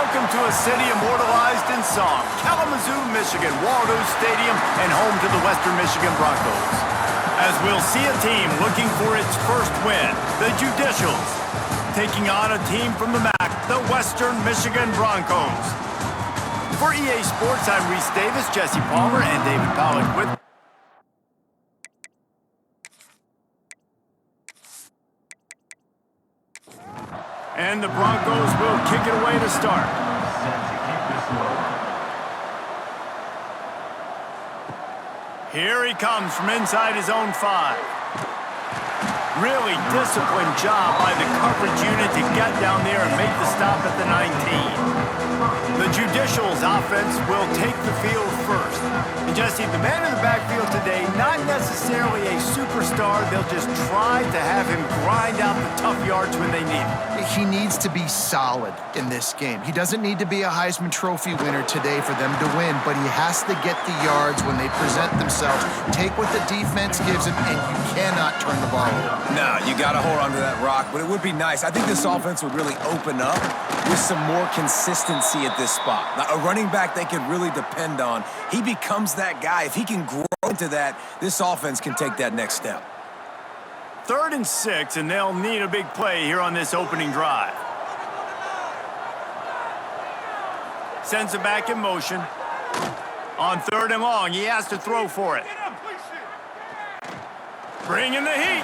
Welcome to a city immortalized in song, Kalamazoo, Michigan, Waldo Stadium, and home to the Western Michigan Broncos. As we'll see a team looking for its first win, the Judicials, taking on a team from the MAC, the Western Michigan Broncos. For EA Sports, I'm Reese Davis, Jesse Palmer, and David Pollack with and the Broncos will kick it away to start. Here he comes from inside his own 5. Really disciplined job by the coverage unit to get down there and make the stop at the 19. The Judicials offense will take the field first. And Jesse, the man in the backfield today, not necessarily a superstar. They'll just try to have him grind out the tough yards when they need it. He needs to be solid in this game. He doesn't need to be a Heisman Trophy winner today for them to win, but he has to get the yards when they present themselves. Take what the defense gives him, and you cannot turn the ball over. No, you got to hold on to that rock, but it would be nice. I think this offense would really open up with some more consistency at this spot. Now, a running back they could really depend on. He becomes that guy. If he can grow into that, this offense can take that next step. 3rd and 6, and they'll need a big play here on this opening drive. Sends it back in motion. On 3rd and long, he has to throw for it. Bringing the heat.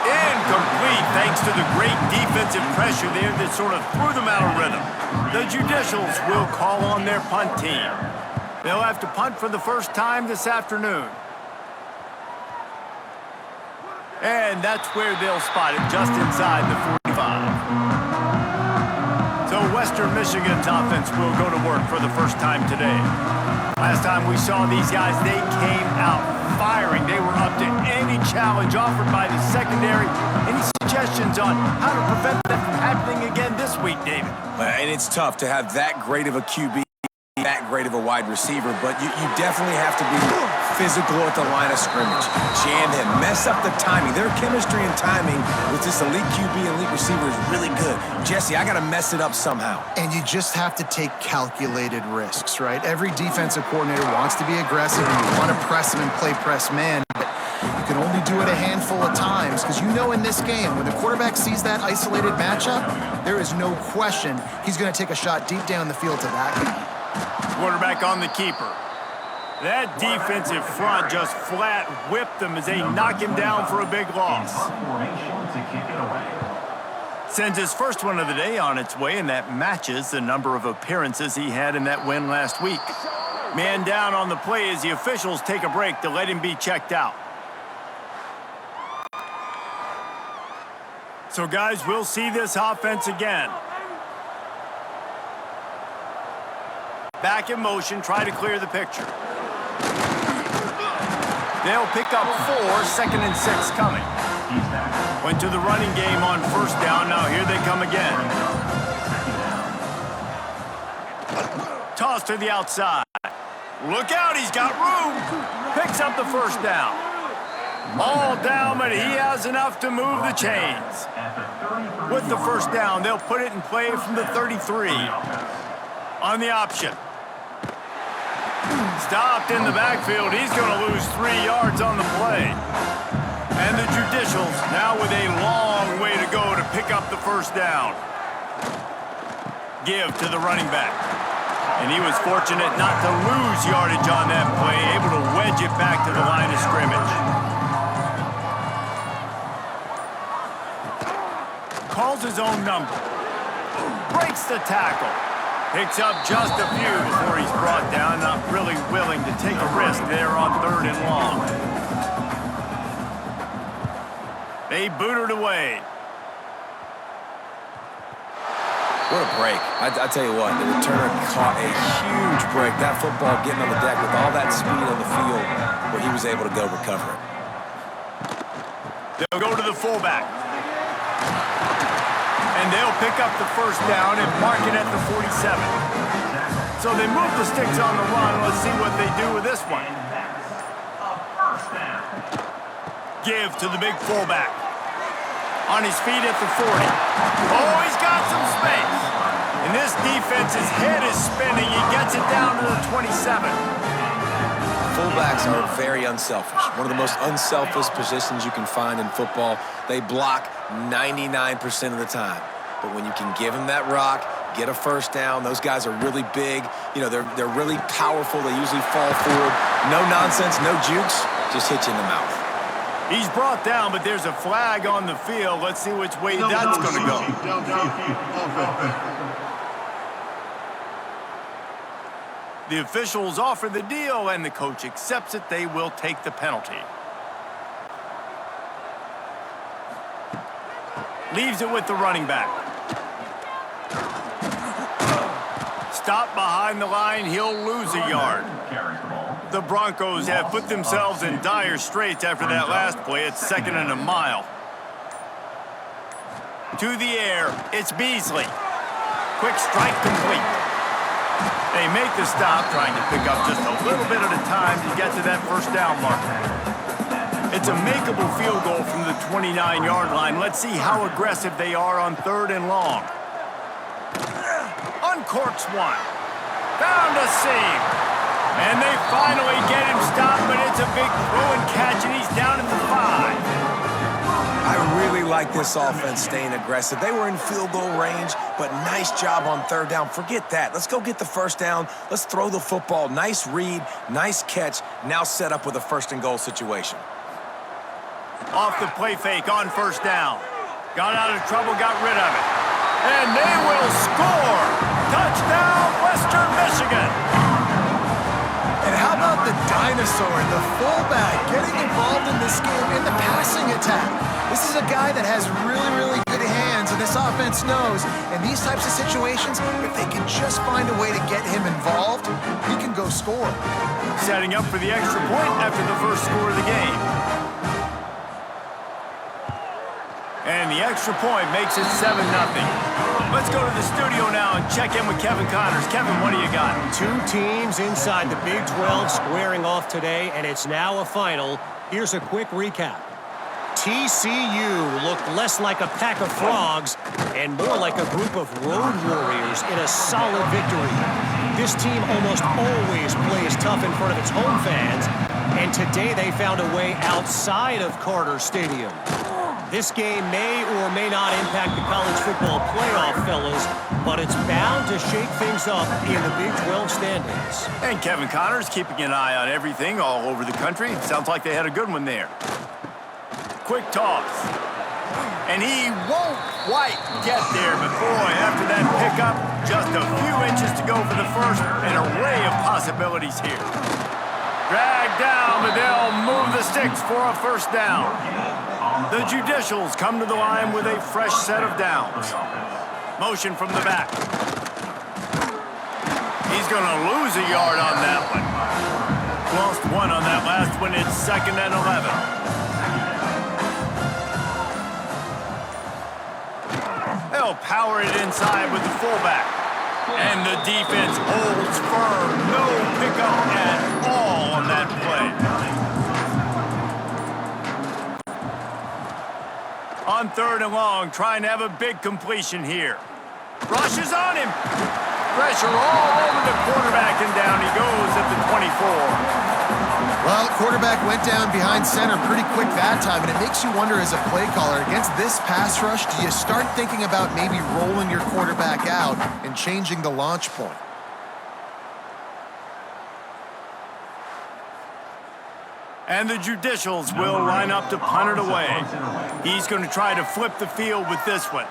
Incomplete, thanks to the great defensive pressure there that sort of threw them out of rhythm. The Judicials will call on their punt team. They'll have to punt for the first time this afternoon. And that's where they'll spot it, just inside the 45. So Western Michigan's offense will go to work for the first time today. Last time we saw these guys, they came out firing. They were up to any challenge offered by the secondary. Any suggestions on how to prevent that from happening again this week, David? And it's tough to have that great of a QB, that great of a wide receiver, but you definitely have to be physical at the line of scrimmage. Jam him, mess up the timing. Their chemistry and timing with this elite QB and elite receiver is really good. Jesse, I got to mess it up somehow. And you just have to take calculated risks, right? Every defensive coordinator wants to be aggressive, and you want to press him and play press man, but you can only do it a handful of times because you know in this game, when the quarterback sees that isolated matchup, there is no question he's going to take a shot deep down the field to that guy. Quarterback on the keeper. That defensive front just flat whipped them as they knock him down for a big loss. Sends his first one of the day on its way, and that matches the number of appearances he had in that win last week. Man down on the play as the officials take a break to let him be checked out. So, guys, we'll see this offense again. Back in motion, try to clear the picture. They'll pick up 4, 2nd and 6 coming. Went to the running game on 1st down. Now here they come again. Toss to the outside. Look out, he's got room. Picks up the 1st down. All down, but he has enough to move the chains. With the 1st down, they'll put it in play from the 33. On the option. Stopped in the backfield. He's going to lose 3 yards on the play. And the Judicials now with a long way to go to pick up the 1st down. Give to the running back. And he was fortunate not to lose yardage on that play, able to wedge it back to the line of scrimmage. Calls his own number. Breaks the tackle. Picks up just a few before he's brought down. Not really willing to take a risk there on 3rd and long. They booted away. What a break. I tell you what, the returner caught a huge break. That football getting on the deck with all that speed on the field where he was able to go recover it. They'll go to the fullback. And they'll pick up the 1st down and mark it at the 47. So they move the sticks on the run. Let's see what they do with this one. Give to the big fullback. On his feet at the 40. Oh, he's got some space. And this defense's head is spinning. He gets it down to the 27. Fullbacks are very unselfish. One of the most unselfish positions you can find in football. They block 99% of the time. But when you can give them that rock, get a first down, those guys are really big. You know, they're really powerful. They usually fall forward. No nonsense, no jukes, just hit you in the mouth. He's brought down, but there's a flag on the field. Let's see which way that's going to go. The officials offer the deal, and the coach accepts it. They will take the penalty. Leaves it with the running back. Stop behind the line. He'll lose a yard. The Broncos have put themselves in dire straits after that last play. It's 2nd and a mile. To the air. It's Beasley. Quick strike complete. They make the stop, trying to pick up just a little bit at a time to get to that first down marker. It's a makeable field goal from the 29-yard line. Let's see how aggressive they are on 3rd and long. Uncorks one. Found a seam. And they finally get him stopped, but it's a big throw and catch, and he's down at the 5. I really like this offense staying aggressive. They were in field goal range, but nice job on 3rd down. Forget that. Let's go get the first down. Let's throw the football. Nice read, nice catch. Now set up with a 1st and goal situation. Off the play fake on 1st down. Got out of trouble, got rid of it. And they will score! Touchdown, Western Michigan! And how about the dinosaur, the fullback, getting involved in this game in the passing attack? This is a guy that has really, really good hands, and this offense knows. In these types of situations, if they can just find a way to get him involved, he can go score. Setting up for the extra point after the first score of the game. And the extra point makes it 7-0. Let's go to the studio now and check in with Kevin Connors. Kevin, what do you got? 2 teams inside the Big 12 squaring off today, and it's now a final. Here's a quick recap. TCU looked less like a pack of frogs and more like a group of road warriors in a solid victory. This team almost always plays tough in front of its home fans, and today they found a way outside of Carter Stadium. This game may or may not impact the college football playoff, fellas, but it's bound to shake things up in the Big 12 standings. And Kevin Connors keeping an eye on everything all over the country. Sounds like they had a good one there. Quick toss. And he won't quite get there, but boy, after that pickup, just a few inches to go for the first. An array of possibilities here. Dragged down, but they'll move the sticks for a 1st down. The Judicials come to the line with a fresh set of downs. Motion from the back. He's going to lose a yard on that one. Lost 1 on that last one. It's 2nd and 11. They'll power it inside with the fullback. And the defense holds firm. No pickup at all on that play. On 3rd and long, trying to have a big completion here. Rushes on him. Pressure all over the quarterback, and down he goes at the 24. Well, quarterback went down behind center pretty quick that time, and it makes you wonder as a play caller, against this pass rush, do you start thinking about maybe rolling your quarterback out and changing the launch point? And the Judicials will line up to punt it away. He's going to try to flip the field with this one.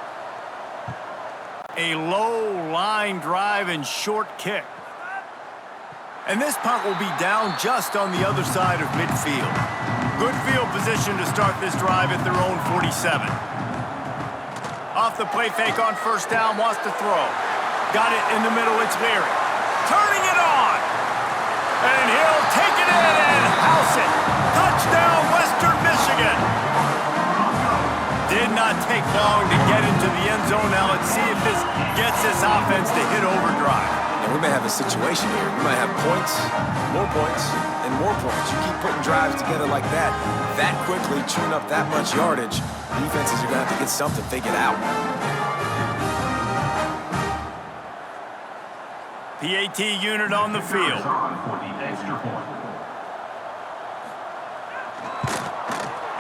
A low line drive and short kick. And this punt will be down just on the other side of midfield. Good field position to start this drive at their own 47. Off the play fake on 1st down, wants to throw. Got it in the middle, it's Leary. Turning it on! And he'll take it in and house it. Touchdown, Western Michigan. Did not take long to get into the end zone. Now let's see if this gets this offense to hit overdrive. And we may have a situation here. We might have points, and more points. You keep putting drives together like that quickly, chewing up that much yardage, defenses are going to have to get something figured out. PAT unit on the field.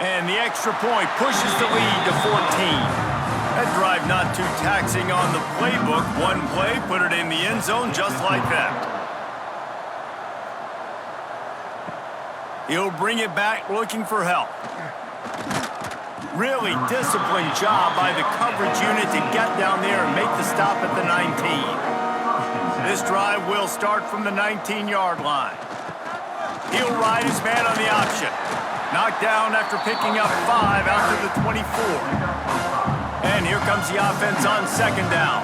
And the extra point pushes the lead to 14. That drive not too taxing on the playbook. One play, put it in the end zone just like that. He'll bring it back looking for help. Really disciplined job by the coverage unit to get down there and make the stop at the 19. This drive will start from the 19-yard line. He'll ride his man on the option. Knocked down after picking up 5 out to the 24. And here comes the offense on second down.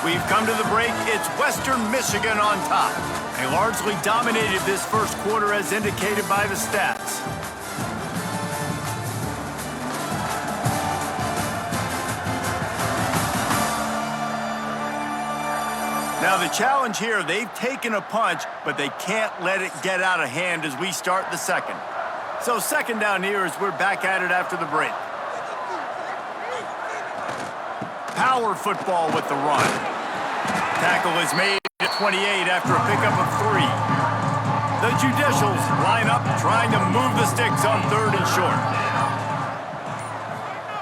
We've come to the break. It's Western Michigan on top. They largely dominated this first quarter as indicated by the stats. Now the challenge here, they've taken a punch, but they can't let it get out of hand as we start the second. So second down here as we're back at it after the break. Power football with the run. Tackle is made at 28 after a pickup of 3. The Judicials line up trying to move the sticks on 3rd and short.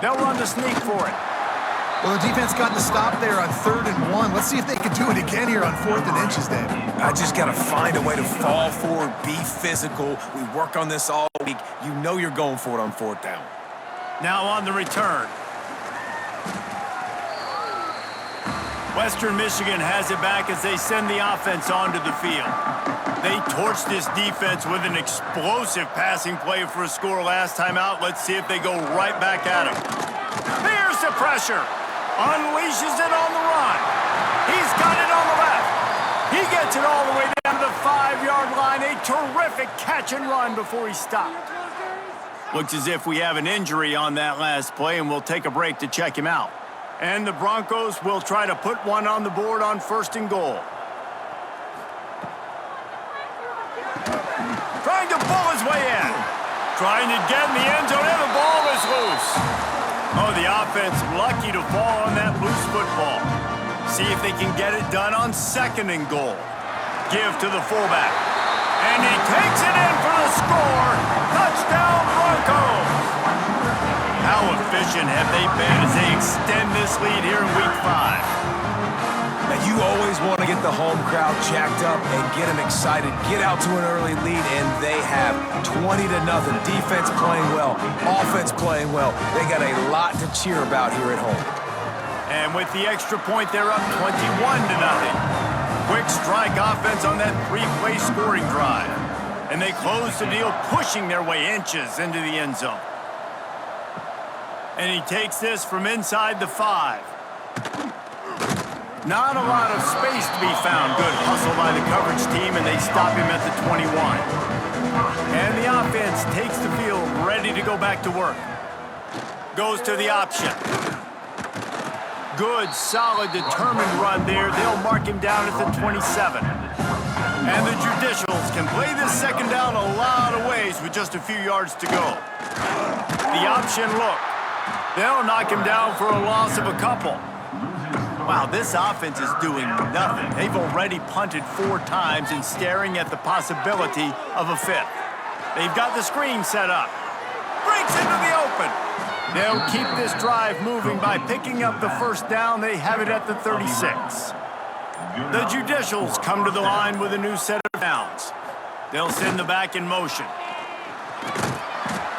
They'll run the sneak for it. Well, the defense got the stop there on 3rd and 1. Let's see if they can do it again here on 4th and inches, Dave. I just got to find a way to fall forward, be physical. We work on this all week. You know you're going for it on 4th down. Now on the return. Western Michigan has it back as they send the offense onto the field. They torched this defense with an explosive passing play for a score last time out. Let's see if they go right back at him. There's the pressure. Unleashes it on the run. He's got it on the left. He gets it all the way down to the 5-yard line. A terrific catch and run before he stopped. Looks as if we have an injury on that last play, and we'll take a break to check him out. And the Broncos will try to put one on the board on 1st and goal. Trying to pull his way in. Trying to get in the end zone, and the ball is loose. Oh, the offense lucky to fall on that loose football. See if they can get it done on 2nd and goal. Give to the fullback. And he takes it in for the score. Touchdown, Broncos. How efficient have they been as they extend this lead here in Week 5? Now, you always want to get the home crowd jacked up and get them excited. Get out to an early lead, and they have 20-0. Defense playing well, offense playing well. They got a lot to cheer about here at home. And with the extra point, they're up 21-0. Quick strike offense on that 3-play scoring drive. And they close the deal, pushing their way inches into the end zone. And he takes this from inside the 5. Not a lot of space to be found. Good hustle by the coverage team, and they stop him at the 21. And the offense takes the field, ready to go back to work. Goes to the option. Good, solid, determined run there. They'll mark him down at the 27. And the Judicials can play this second down a lot of ways with just a few yards to go. The option look. They'll knock him down for a loss of a couple. Wow, this offense is doing nothing. They've already punted 4 times and staring at the possibility of a 5th. They've got the screen set up. Breaks into the open. They'll keep this drive moving by picking up the 1st down. They have it at the 36. The Judicials come to the line with a new set of downs. They'll send the back in motion.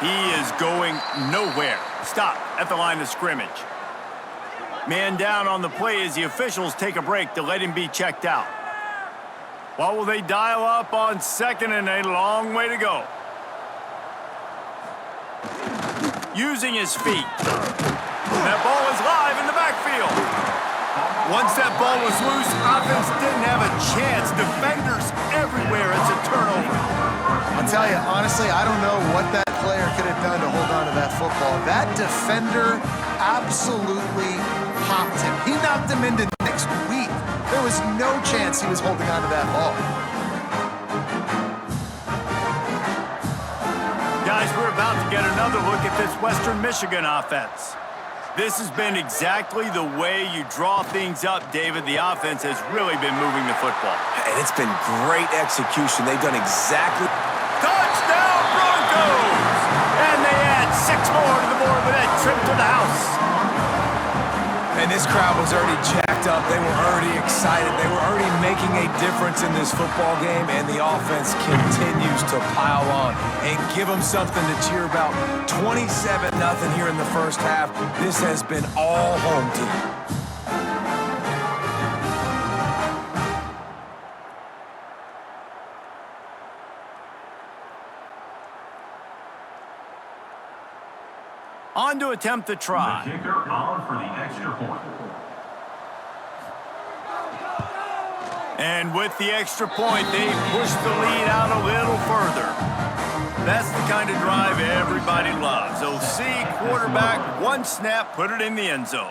He is going nowhere. Stop at the line of scrimmage. Man down on the play as the officials take a break to let him be checked out. What will they dial up on 2nd and a long way to go? Using his feet. That ball is live in the backfield. Once that ball was loose, offense didn't have a chance. Defenders everywhere. It's a turnover. I'll tell you, honestly, I don't know what that player could have done to hold on to that football. That defender absolutely popped him. He knocked him into next week. There was no chance he was holding on to that ball. Guys, we're about about to get another look at this Western Michigan offense. This has been exactly the way you draw things up, David. The offense has really been moving the football. And it's been great execution. They've done exactly... Touchdown, Broncos! And they add 6 more to the board with that trip to the house. And this crowd was already jacked up. They were already excited. They were already making a difference in this football game, and the offense continues to pile on and give them something to cheer about. 27-0 here in the first half. This has been all home team. On to attempt the try. The kicker on for the extra point. And with the extra point, they push the lead out a little further. That's the kind of drive everybody loves. So see, quarterback, 1 snap, put it in the end zone.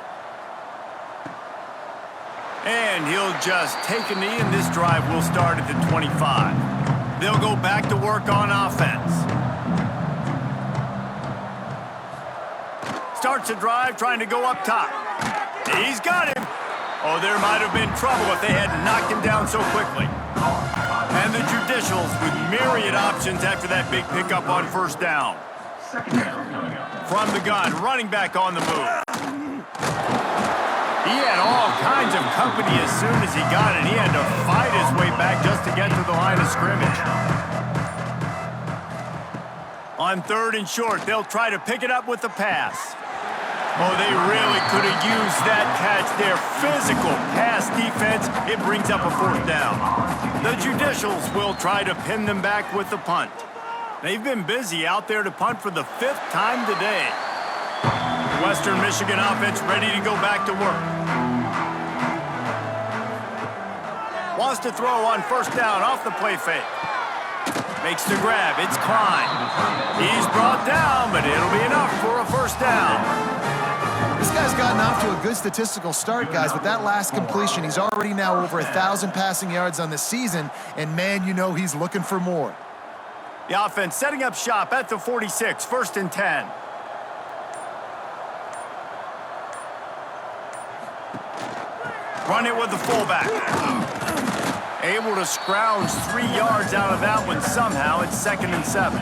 And he'll just take a knee, and this drive will start at the 25. They'll go back to work on offense. Starts a drive trying to go up top. He's got him. Oh, there might have been trouble if they had knocked him down so quickly. And the Judicials with myriad options after that big pickup on first down. From the gun, running back on the move. He had all kinds of company as soon as he got it. He had to fight his way back just to get to the line of scrimmage. On 3rd and short, they'll try to pick it up with the pass. Oh, they really could have used that catch there. Physical pass defense. It brings up a 4th down. The Judicials will try to pin them back with the punt. They've been busy out there to punt for the 5th time today. Western Michigan offense ready to go back to work. Wants to throw on first down off the play fake. Makes the grab. It's Klein. He's brought down, but it'll be enough for a first down. This guy's gotten off to a good statistical start, guys. With that last completion, he's already now over 1,000 passing yards on the season, and man, you know he's looking for more. The offense setting up shop at the 46, 1st and 10. Run it with the fullback. Able to scrounge 3 yards out of that one somehow. It's 2nd and 7.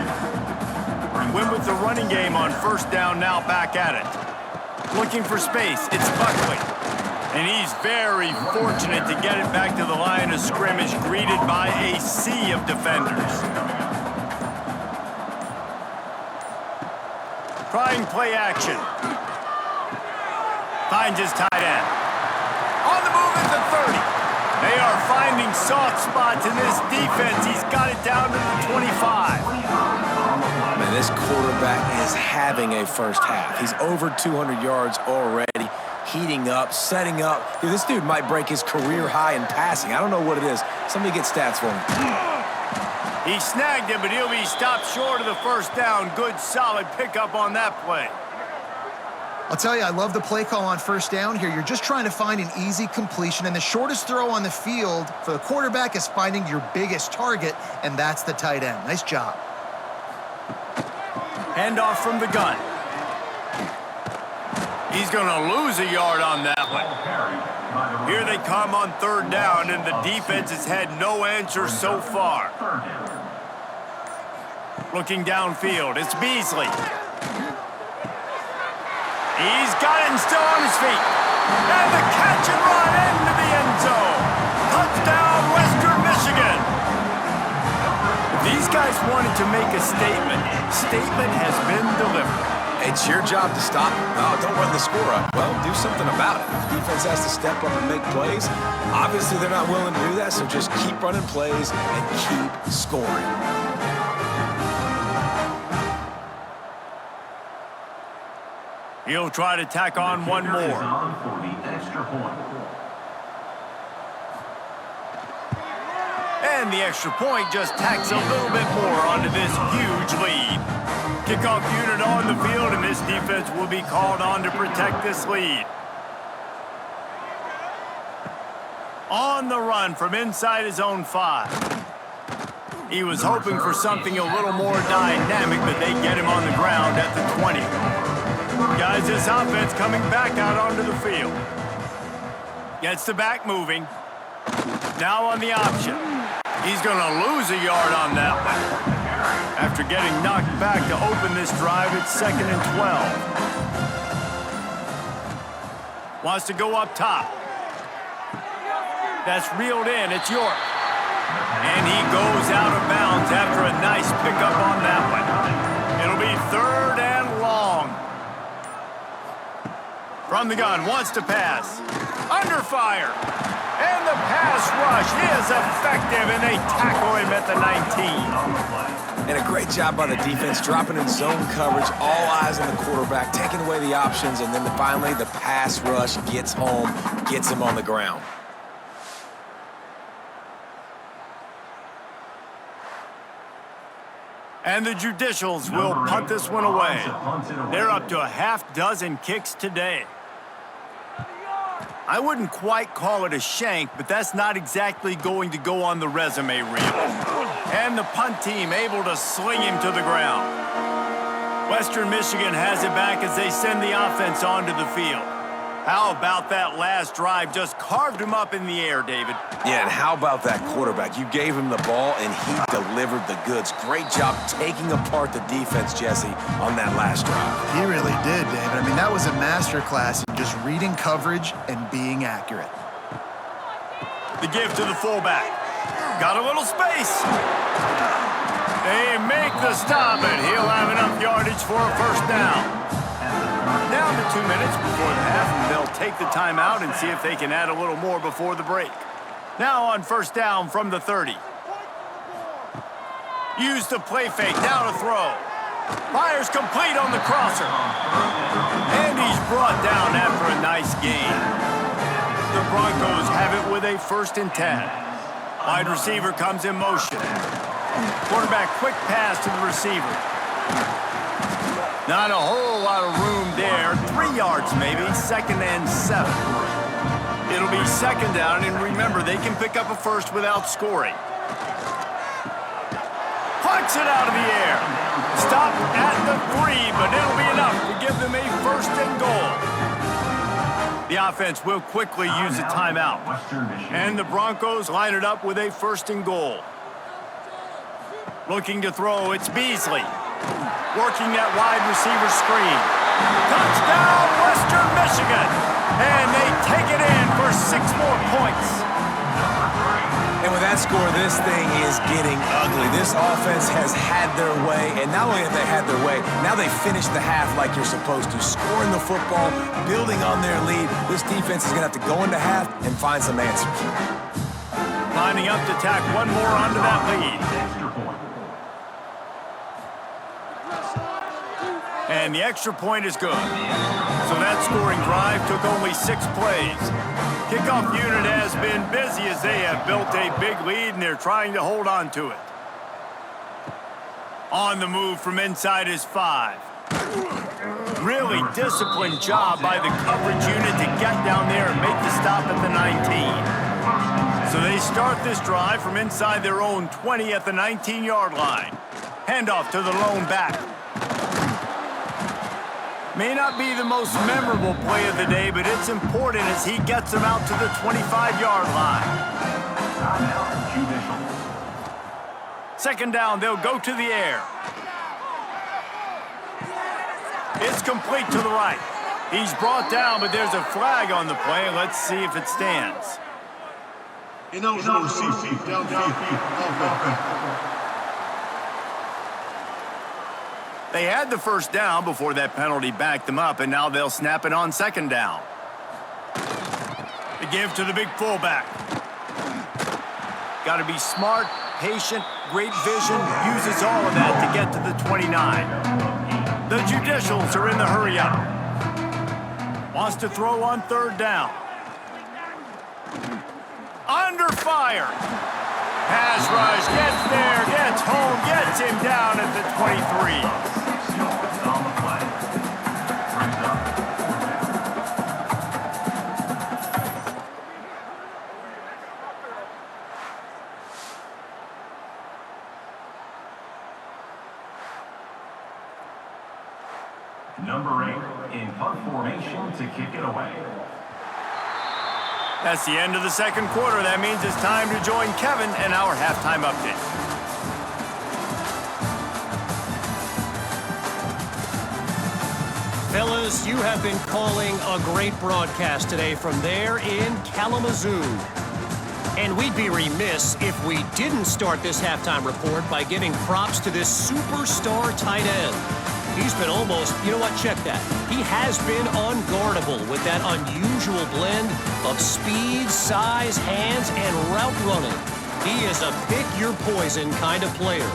Win with the running game on first down, now back at it. Looking for space, it's Buckley. And he's very fortunate to get it back to the line of scrimmage, greeted by a sea of defenders. Trying play action. Finds his tight end. On the move at the 30. They are finding soft spots in this defense. He's got it down to the 25. Man, this quarterback is having a first half. He's over 200 yards already, heating up, setting up. Dude, this dude might break his career high in passing. I don't know what it is. Somebody get stats for me. He snagged it, but he'll be stopped short of the first down. Good, solid pickup on that play. I'll tell you, I love the play call on first down here. You're just trying to find an easy completion, and the shortest throw on the field for the quarterback is finding your biggest target, and that's the tight end. Nice job. Handoff from the gun. He's going to lose a yard on that one. Here they come on 3rd down, and the defense has had no answer so far. Looking downfield, it's Beasley. He's got it and still on his feet. And the catch and run into the end zone. Touchdown, Western Michigan. These guys wanted to make a statement. Statement has been delivered. It's your job to stop. No, don't run the score up. Well, do something about it. The defense has to step up and make plays. Obviously, they're not willing to do that, so just keep running plays and keep scoring. He'll try to tack on one more. And the extra point just tacks a little bit more onto this huge lead. Kickoff unit on the field, and this defense will be called on to protect this lead. On the run from inside his own 5. He was hoping for something a little more dynamic, but they get him on the ground at the 20. Guys, this offense coming back out onto the field. Gets the back moving. Now on the option. He's going to lose a yard on that one. After getting knocked back to open this drive, it's 2nd and 12. Wants to go up top. That's reeled in. It's York. And he goes out of bounds after a nice pickup on that one. It'll be 3rd and long. From the gun, wants to pass. Under fire. And the pass rush is effective, and they tackle him at the 19. And a great job by the defense, dropping in zone coverage, all eyes on the quarterback, taking away the options, and then finally the pass rush gets home, gets him on the ground. And the Judicials will punt this one away. They're up to a half dozen kicks today. I wouldn't quite call it a shank, but that's not exactly going to go on the resume reel. And the punt team able to sling him to the ground. Western Michigan has it back as they send the offense onto the field. How about that last drive? Just carved him up in the air, David. Yeah, and how about that quarterback? You gave him the ball, and he delivered the goods. Great job taking apart the defense, Jesse, on that last drive. He really did, David. I mean, that was a masterclass in just reading coverage and being accurate. The give to the fullback. Got a little space. They make the stop, and he'll have enough yardage for a 1st down. Down to 2 minutes before the half, and they'll take the timeout and see if they can add a little more before the break. Now on 1st down from the 30. Use the play fake, now to throw. Fires complete on the crosser. And he's brought down after a nice gain. The Broncos have it with a 1st and 10. Wide receiver comes in motion. Quarterback quick pass to the receiver. Not a whole lot of room there. 3 yards maybe, 2nd and 7. It'll be 2nd down, and remember, they can pick up a 1st without scoring. Plucks it out of the air. Stopped at the 3, but it'll be enough to give them a 1st and goal. The offense will quickly use a timeout. And the Broncos line it up with a 1st and goal. Looking to throw, it's Beasley. Working that wide receiver screen. Touchdown, Western Michigan! And they take it in for 6 more points. And with that score, this thing is getting ugly. This offense has had their way, and not only have they had their way, now they finished the half like you're supposed to, scoring the football, building on their lead. This defense is going to have to go into half and find some answers. Lining up to tack one more onto that lead. And the extra point is good. So that scoring drive took only 6 plays. Kickoff unit has been busy as they have built a big lead, and they're trying to hold on to it. On the move from inside is 5. Really disciplined job by the coverage unit to get down there and make the stop at the 19. So they start this drive from inside their own 20 at the 19-yard line. Handoff to the lone back. May not be the most memorable play of the day, but it's important as he gets them out to the 25-yard line. 2nd down, they'll go to the air. It's complete to the right. He's brought down, but there's a flag on the play. Let's see if it stands. They had the 1st down before that penalty backed them up, and now they'll snap it on 2nd down. The give to the big fullback. Got to be smart, patient, great vision, uses all of that to get to the 29. The Judicials are in the hurry up. Wants to throw on 3rd down. Under fire. Pass rush, gets there, gets home, gets him down at the 23. Number 8 in punt formation to kick it away. That's the end of the second quarter. That means it's time to join Kevin and our halftime update. Fellas, you have been calling a great broadcast today from there in Kalamazoo. And we'd be remiss if we didn't start this halftime report by giving props to this superstar tight end. He's been almost, you know what, check that. He has been unguardable with that unusual blend of speed, size, hands, and route running. He is a pick-your-poison kind of player.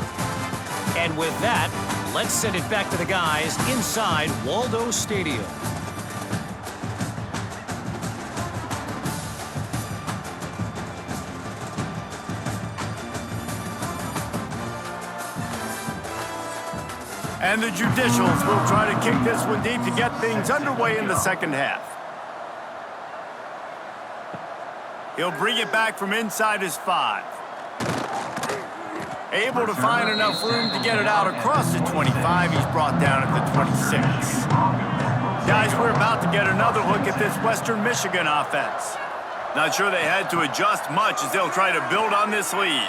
And with that, let's send it back to the guys inside Waldo Stadium. And the Judicials will try to kick this one deep to get things underway in the second half. He'll bring it back from inside his 5. Able to find enough room to get it out across the 25. He's brought down at the 26. Guys, we're about to get another look at this Western Michigan offense. Not sure they had to adjust much as they'll try to build on this lead.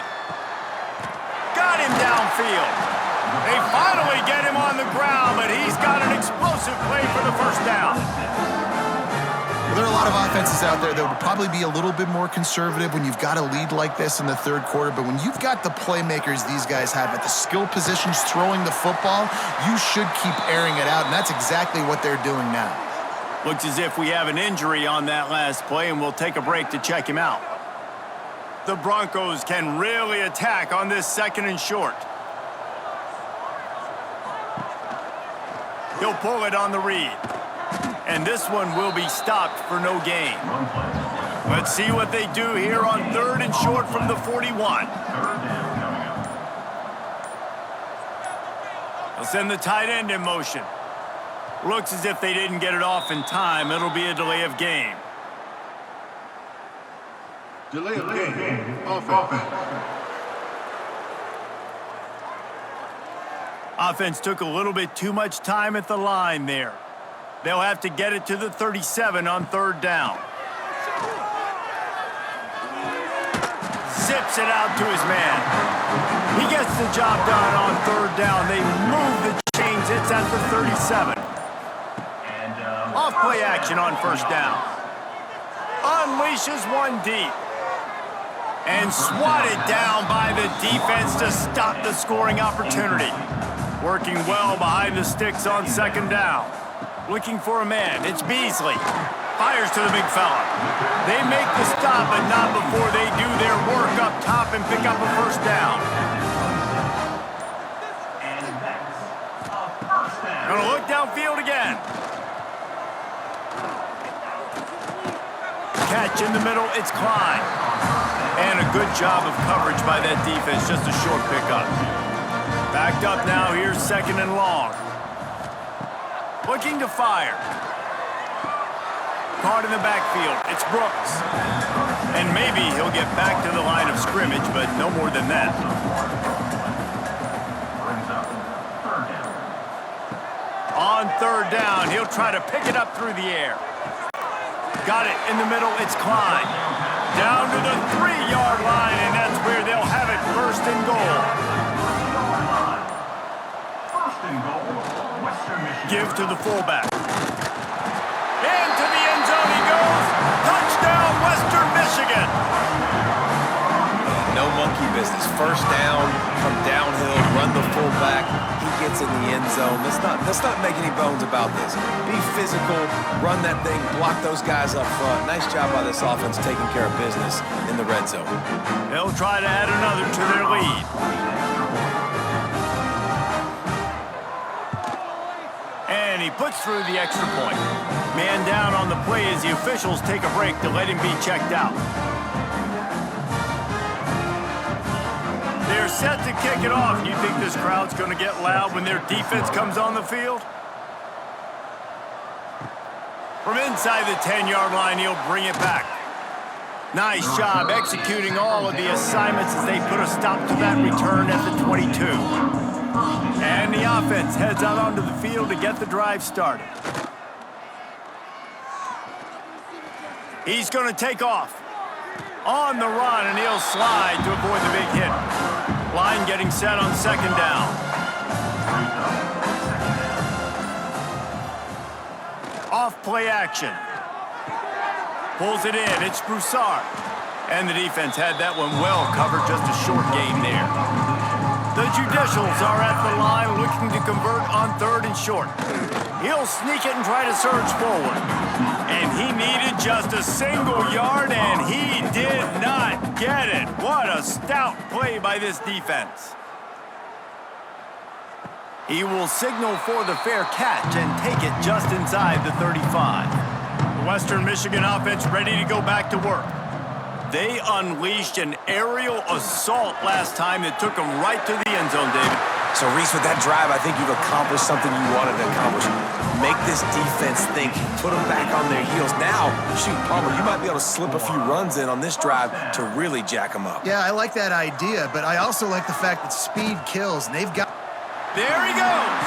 Got him downfield. They finally get him on the ground, but he's got an explosive play for the first down. Well, there are a lot of offenses out there that would probably be a little bit more conservative when you've got a lead like this in the third quarter, but when you've got the playmakers these guys have at the skill positions throwing the football, you should keep airing it out, and that's exactly what they're doing now. Looks as if we have an injury on that last play, and we'll take a break to check him out. The Broncos can really attack on this second and short. He'll pull it on the read. And this one will be stopped for no gain. Let's see what they do here on third and short from the 41. They'll send the tight end in motion. Looks as if they didn't get it off in time. It'll be a delay of game. Delay of game. Offense. Offense took a little bit too much time at the line there. They'll have to get it to the 37 on third down. Zips it out to his man. He gets the job done on third down. They move the chains. It's at the 37. Off play action on first down. Unleashes one deep. And swatted down by the defense to stop the scoring opportunity. Working well behind the sticks on second down. Looking for a man. It's Beasley. Fires to the big fella. They make the stop, but not before they do their work up top and pick up a first down. And that's a first down. Gonna look downfield again. Catch in the middle. It's Klein. And a good job of coverage by that defense. Just a short pickup. Backed up now, here's second and long. Looking to fire. Caught in the backfield, it's Brooks. And maybe he'll get back to the line of scrimmage, but no more than that. Brings up third down. On third down, he'll try to pick it up through the air. Got it in the middle, it's Klein. Down to the 3-yard line, and that's where they'll have it first and goal. Give to the fullback. Into the end zone he goes. Touchdown, Western Michigan. No monkey business. First down, come downhill, run the fullback. He gets in the end zone. Let's not make any bones about this. Be physical, run that thing, block those guys up front. Nice job by this offense taking care of business in the red zone. They'll try to add another to their lead. And he puts through the extra point. Man down on the play as the officials take a break to let him be checked out. They're set to kick it off. Do you think this crowd's going to get loud when their defense comes on the field? From inside the 10-yard line, he'll bring it back. Nice job executing all of the assignments as they put a stop to that return at the 22. And the offense heads out onto the field to get the drive started. He's going to take off. On the run, and he'll slide to avoid the big hit. Line getting set on second down. Off play action. Pulls it in. It's Broussard. And the defense had that one well covered, just a short game there. The Judicials are at the line looking to convert on 3rd and short. He'll sneak it and try to surge forward. And he needed just a single yard, and he did not get it. What a stout play by this defense. He will signal for the fair catch and take it just inside the 35. The Western Michigan offense ready to go back to work. They unleashed an aerial assault last time that took them right to the end zone, David. So, Reese, with that drive, I think you've accomplished something you wanted to accomplish. Make this defense think, put them back on their heels. Now, shoot, Palmer, you might be able to slip a few runs in on this drive to really jack them up. Yeah, I like that idea, but I also like the fact that speed kills, and they've got... There he goes.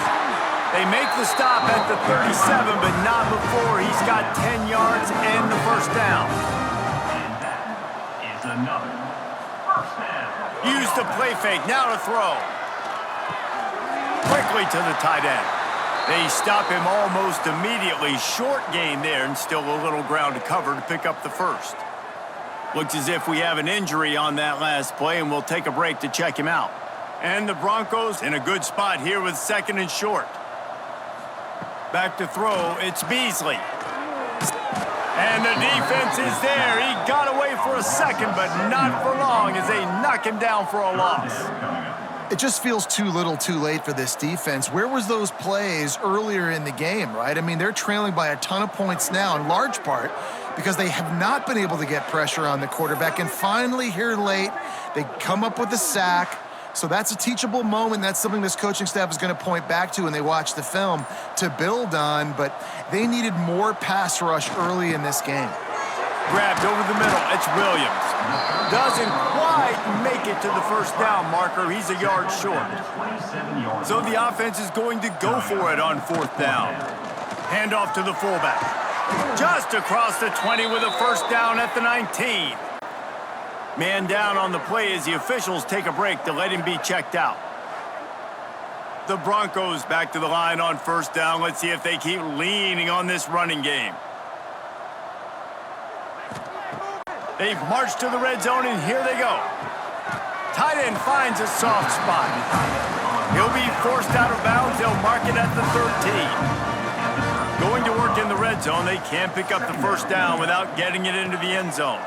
They make the stop at the 37, but not before he's got 10 yards and the first down. Another first down. Use the play fake, now to throw. Quickly to the tight end. They stop him almost immediately. Short gain there and still a little ground to cover to pick up the first. Looks as if we have an injury on that last play, and we'll take a break to check him out. And the Broncos in a good spot here with 2nd and short. Back to throw, it's Beasley. And the defense is there. He got away for a second, but not for long as they knock him down for a loss. It just feels too little too late for this defense. Where was those plays earlier in the game, right? I mean, they're trailing by a ton of points now, in large part because they have not been able to get pressure on the quarterback. And finally, here late, they come up with a sack. So that's a teachable moment. That's something this coaching staff is going to point back to when they watch the film to build on, but they needed more pass rush early in this game. Grabbed over the middle. It's Williams. Doesn't quite make it to the first down marker. He's a yard short. So the offense is going to go for it on 4th down. Hand off to the fullback. Just across the 20 with a first down at the 19. Man down on the play as the officials take a break to let him be checked out. The Broncos back to the line on 1st down. Let's see if they keep leaning on this running game. They've marched to the red zone, and here they go. Tight end finds a soft spot. He'll be forced out of bounds. They'll mark it at the 13. Going to work in the red zone. They can't pick up the first down without getting it into the end zone.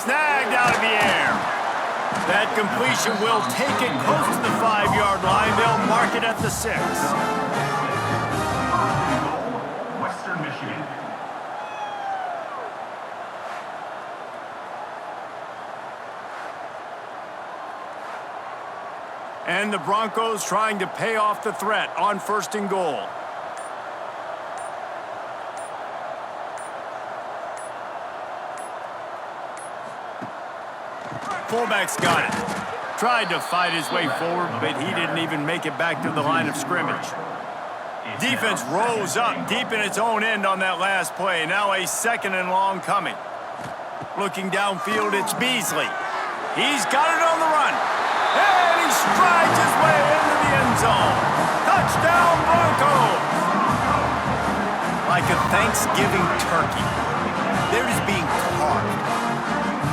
Snagged out of the air. That completion will take it close to the 5-yard line. They'll mark it at the 6. Western Michigan. And the Broncos trying to pay off the threat on 1st and goal. Fullback's got it. Tried to fight his way forward, but he didn't even make it back to the line of scrimmage. Defense rose up deep in its own end on that last play. Now a 2nd and long coming. Looking downfield, it's Beasley. He's got it on the run. And he strides his way into the end zone. Touchdown, Broncos! Like a Thanksgiving turkey, they're just being carved.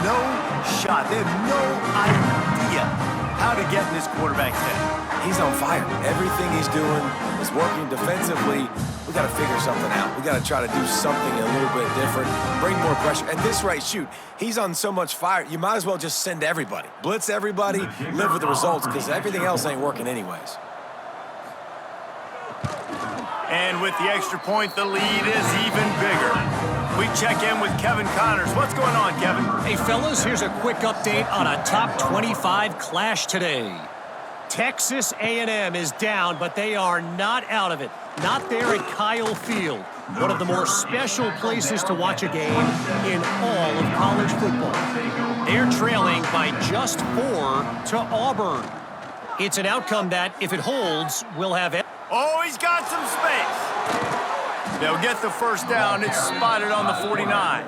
No shot. They have no idea how to get in this quarterback's head. He's on fire. Everything he's doing is working defensively. We got to figure something out. We got to try to do something a little bit different, bring more pressure. At this rate, shoot, he's on so much fire, you might as well just send everybody. Blitz everybody, live with the results, because everything else ain't working anyways. And with the extra point, the lead is even bigger. We check in with Kevin Connors. What's going on, Kevin? Hey, fellas, here's a quick update on a top 25 clash today. Texas A&M is down, but they are not out of it. Not there at Kyle Field. one of the more special places to watch a game in all of college football. They're trailing by just 4 to Auburn. It's an outcome that, if it holds, will have... Oh, he's got some space. They'll get the first down. It's spotted on the 49.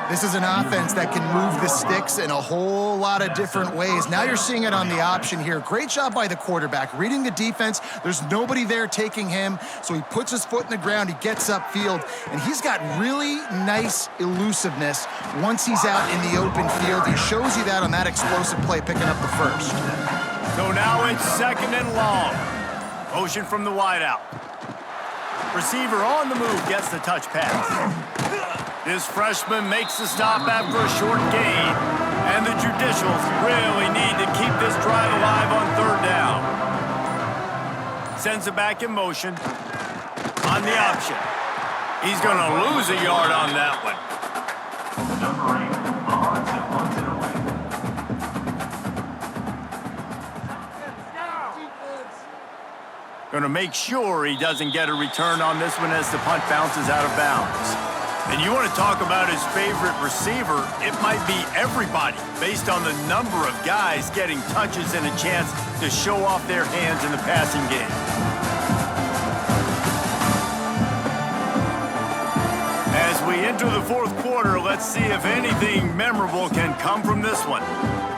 This is an offense that can move the sticks in a whole lot of different ways. Now you're seeing it on the option here. Great job by the quarterback. Reading the defense, there's nobody there taking him, so he puts his foot in the ground, he gets upfield, and he's got really nice elusiveness once he's out in the open field. He shows you that on that explosive play, picking up the first. So now it's 2nd and long. Motion from the wideout. Receiver on the move gets the touch pass. This freshman makes the stop after a short gain, and the Judicials really need to keep this drive alive on 3rd down. Sends it back in motion on the option. He's going to lose a yard on that one. Number 8, odds and punts it away. Going to make sure he doesn't get a return on this one as the punt bounces out of bounds. And you want to talk about his favorite receiver, it might be everybody based on the number of guys getting touches and a chance to show off their hands in the passing game. As we enter the 4th quarter, let's see if anything memorable can come from this one.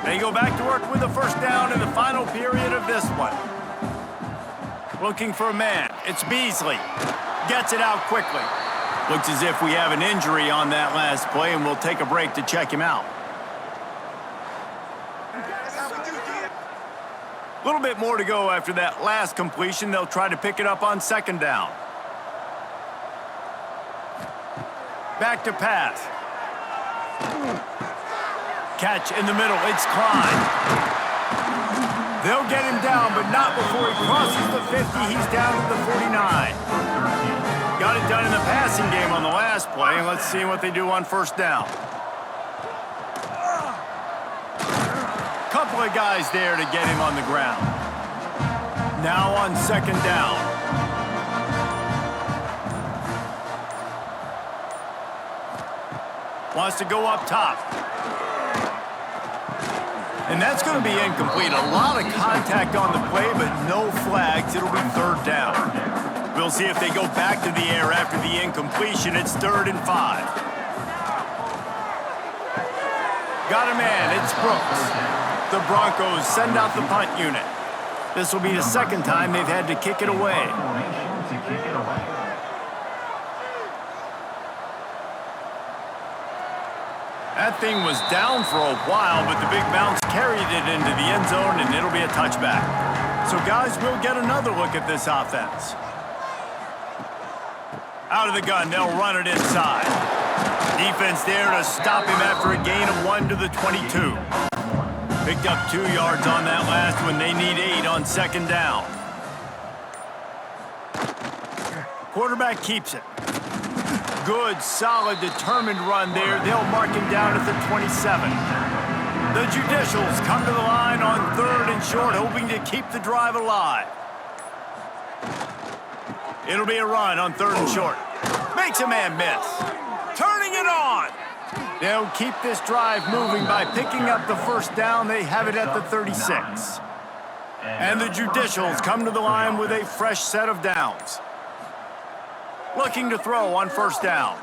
They go back to work with a first down in the final period of this one. Looking for a man. It's Beasley. Gets it out quickly. Looks as if we have an injury on that last play, and we'll take a break to check him out. A little bit more to go after that last completion. They'll try to pick it up on 2nd down. Back to pass. Catch in the middle. It's Klein. They'll get him down, but not before he crosses the 50. He's down to the 49. Got it done in the passing game on the last play, and let's see what they do on 1st down. Couple of guys there to get him on the ground. Now on 2nd down. Wants to go up top. And that's going to be incomplete. A lot of contact on the play, but no flags. It'll be 3rd down. We'll see if they go back to the air after the incompletion. It's 3rd and 5. Got a man. It's Brooks. The Broncos send out the punt unit. This will be the 2nd time they've had to kick it away. That thing was down for a while, but the big bounce carried it into the end zone, and it'll be a touchback. So, guys, we'll get another look at this offense. Out of the gun, they'll run it inside. Defense there to stop him after a gain of 1 to the 22. Picked up 2 yards on that last one. They need 8 on 2nd down. Quarterback keeps it. Good, solid, determined run there. They'll mark him down at the 27. The Judicials come to the line on 3rd and short, hoping to keep the drive alive. It'll be a run on 3rd and short. Makes a man miss. Turning it on. They'll keep this drive moving by picking up the first down. They have it at the 36. And the Judicials come to the line with a fresh set of downs. Looking to throw on 1st down.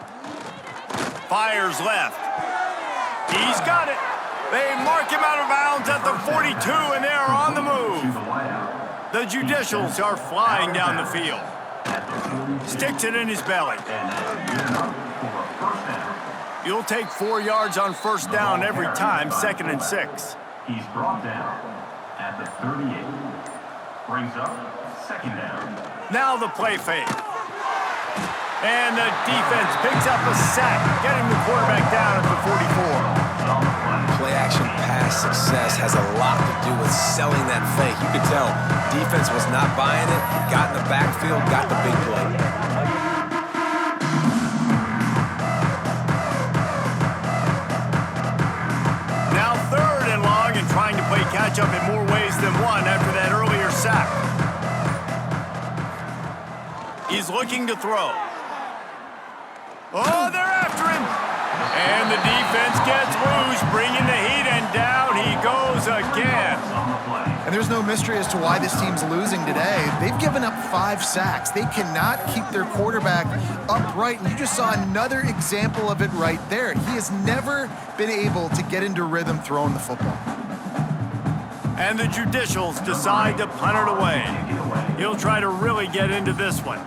Fires left. He's got it. They mark him out of bounds at the 42, and they are on the move. The Judicials are flying down the field. Sticks it in his belly. You'll take 4 yards on 1st down every time, 2nd and 6. He's brought down at the 38. Brings up 2nd down. Now the play fake. And the defense picks up a sack, getting the quarterback down at the 44. Play action pass success has a lot to do with selling that fake. You could tell defense was not buying it. Got in the backfield, got the big play. Now 3rd and long, and trying to play catch-up in more ways than one after that earlier sack. He's looking to throw. Oh, they're after him. And the defense gets loose, bringing the heat, and down he goes again. And there's no mystery as to why this team's losing today. They've given up 5 sacks. They cannot keep their quarterback upright, and you just saw another example of it right there. He has never been able to get into rhythm throwing the football. And the Judicials decide to punt it away. He'll try to really get into this one.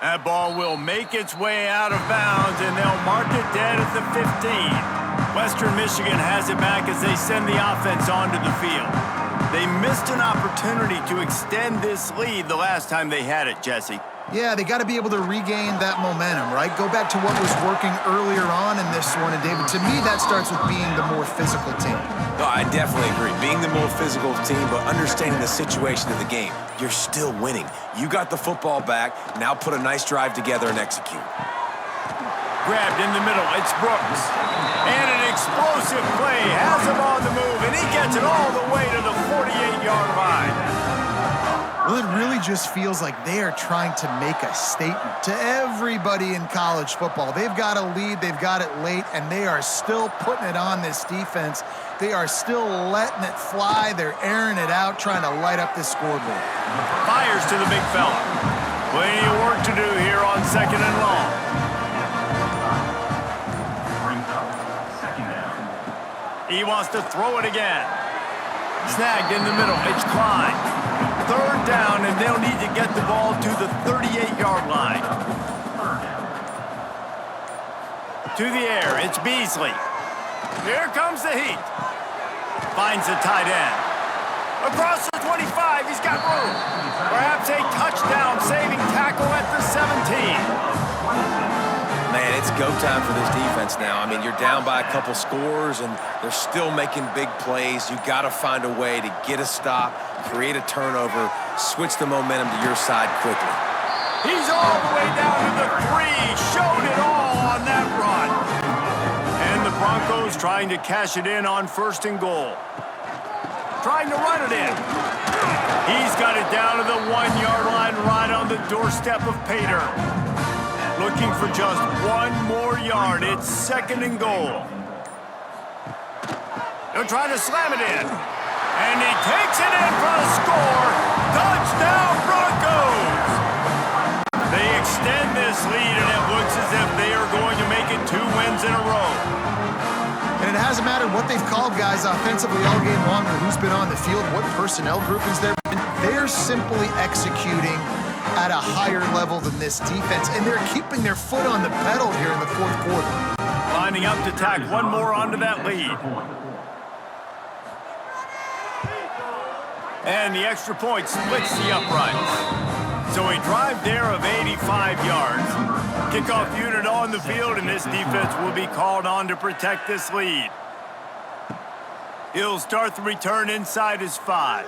That ball will make its way out of bounds, and they'll mark it dead at the 15. Western Michigan has it back as they send the offense onto the field. They missed an opportunity to extend this lead the last time they had it, Jesse. Yeah, they got to be able to regain that momentum, right? Go back to what was working earlier on in this one. And, David, to me, that starts with being the more physical team. No, I definitely agree. Being the more physical team, but understanding the situation of the game. You're still winning. You got the football back. Now put a nice drive together and execute. Grabbed in the middle. It's Brooks. And an explosive play. Has him on the move, and he gets it all the way to the 48-yard line. Well, it really just feels like they are trying to make a statement to everybody in college football. They've got a lead, they've got it late, and they are still putting it on this defense. They are still letting it fly. They're airing it out, trying to light up this scoreboard. Fires to the big fella. Plenty of work to do here on 2nd and long. Brings up second down. He wants to throw it again. Snagged in the middle. It's Klein. 3rd down, and they'll need to get the ball to the 38-yard line. To the air, it's Beasley. Here comes the heat. Finds the tight end. Across the 25, he's got room. Perhaps a touchdown-saving tackle at the 17. Man, it's go time for this defense now. I mean, you're down by a couple scores, and they're still making big plays. You got to find a way to get a stop, create a turnover, switch the momentum to your side quickly. He's all the way down to the 3. Showed it all on that run. And the Broncos trying to cash it in on 1st and goal. Trying to run it in. He's got it down to the 1-yard line right on the doorstep of Pater. Looking for just 1 more yard. It's 2nd and goal. They'll try to slam it in. And he takes it in for a score. Touchdown, Broncos! They extend this lead, and it looks as if they are going to make it 2 wins in a row. And it hasn't mattered what they've called guys offensively all game long or who's been on the field, what personnel groupings they're in. They're simply executing at a higher level than this defense, and they're keeping their foot on the pedal here in the 4th quarter. Lining up to tack 1 more onto that lead. And the extra point splits the uprights. So a drive there of 85 yards. Kickoff unit on the field, and this defense will be called on to protect this lead. He'll start the return inside his 5.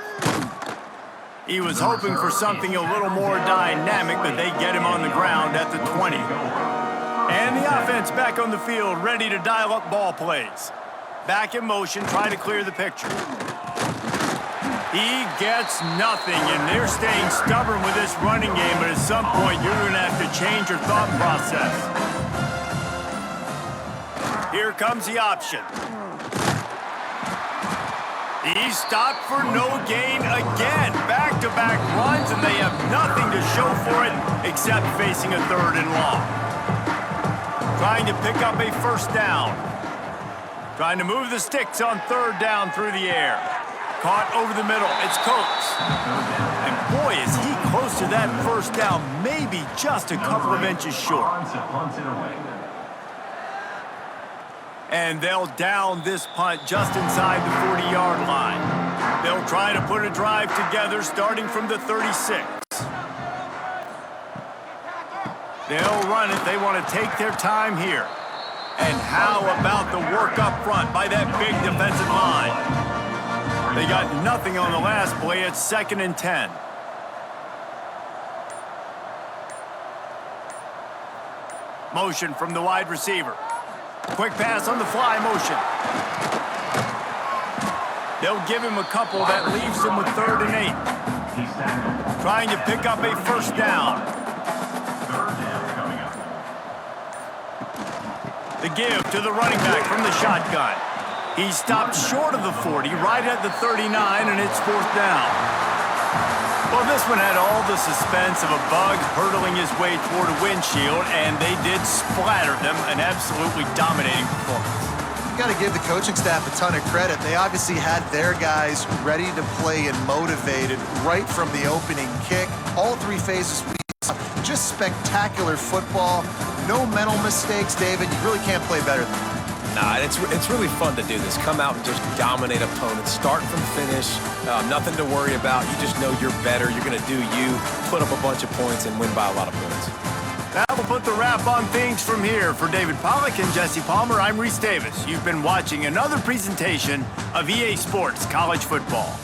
He was hoping for something a little more dynamic, but they get him on the ground at the 20. And the offense back on the field, ready to dial up ball plays. Back in motion, trying to clear the picture. He gets nothing, and they're staying stubborn with this running game, but at some point, you're going to have to change your thought process. Here comes the option. He's stopped for no gain again. Back-to-back runs, and they have nothing to show for it except facing a 3rd and long. Trying to pick up a 1st down. Trying to move the sticks on 3rd down through the air. Caught over the middle. It's Coates. And boy, is he close to that 1st down, maybe just a couple of inches short. And they'll down this punt just inside the 40-yard line. They'll try to put a drive together starting from the 36. They'll run it. They want to take their time here. And how about the work up front by that big defensive line? They got nothing on the last play. It's 2nd and 10. Motion from the wide receiver. Quick pass on the fly motion. They'll give him a couple that leaves him with 3rd and 8. He's tackled trying to pick up a first down. Third down coming up. The give to the running back from the shotgun. He stopped short of the 40, right at the 39, and it's fourth down. Well, this one had all the suspense of a bug hurtling his way toward a windshield, and they did splatter them, an absolutely dominating performance. You got to give the coaching staff a ton of credit. They obviously had their guys ready to play and motivated right from the opening kick. All three phases we saw, just spectacular football. No mental mistakes, David. You really can't play better than that. Nah, it's really fun to do this. Come out and just dominate opponents, start from finish, nothing to worry about. You just know you're better. You're going to do you, put up a bunch of points, and win by a lot of points. That will put the wrap on things from here. For David Pollack and Jesse Palmer, I'm Reese Davis. You've been watching another presentation of EA Sports College Football.